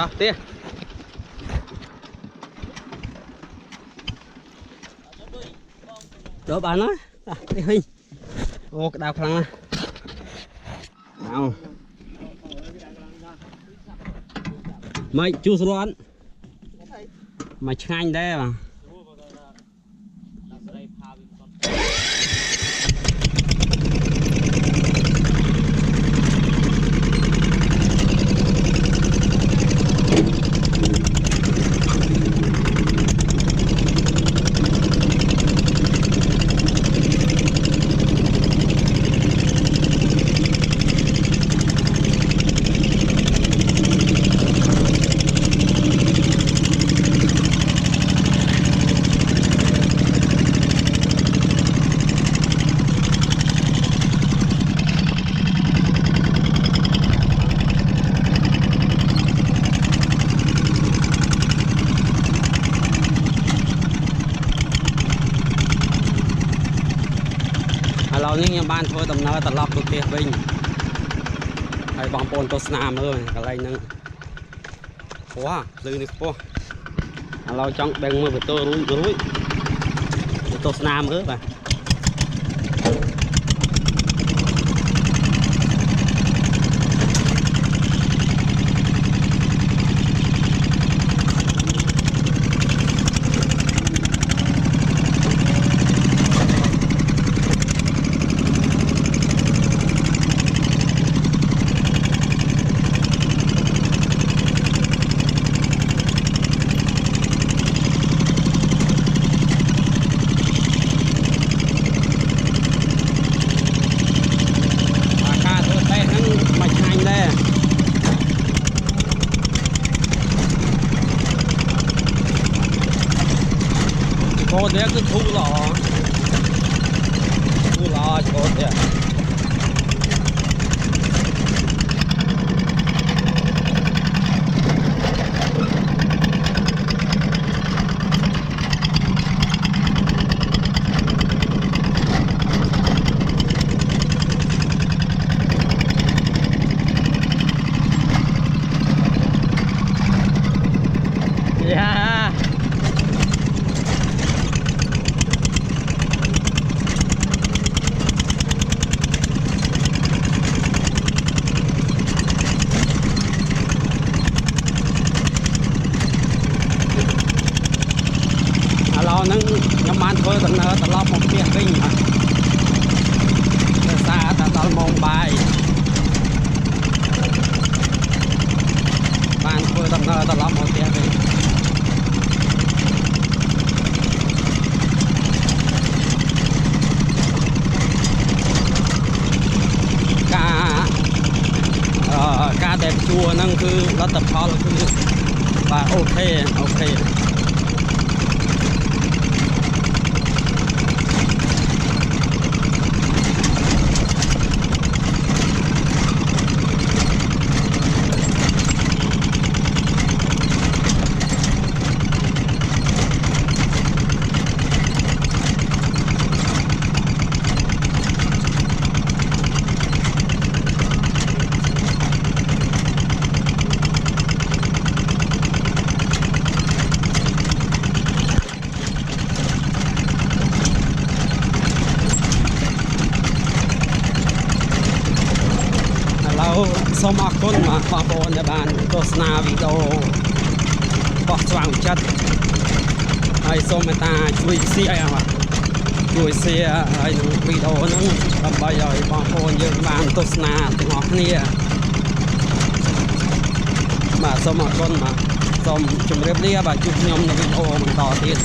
ta tía đó bạn nói đi hình ô cái đào khăn nào mày chú xuống mày chanh đây màเรานี่ยังบ้านthôi tầm nơiตลอดตัวเตี้ยวิ่งให้บางปนตัวสนามเลยอะไรนึงว้าลืมนี่พวกเราจ้องแบ่งมือไปตัวรู้ตัวสนามเลยป่ะcô thế cứ thu lò cô thế yeah. Nâng nhóm bạn thôi tận lót một tiếng kinh hả xa ta mong bài bạn thôi tận lót một tiếng kinh ca đẹp chùa nâng cứ nó tập khó là cứ và okសូមអរគុណបងប្អូនដែលបានទស្សនាវីដេអូរបស់ស្វាងវិចិត្រហើយសូមមេត្តាជួយ share ជួយ share ហើយនឹងវីដេអូហ្នឹងដើម្បីឲ្យបងប្អូនយើងបានទស្សនាទាំងអស់គ្នាបាទសូមអរគុណបាទសូមជម្រាបលាបាទជួបខ្ញុំនៅវីដេអូបន្តទៀត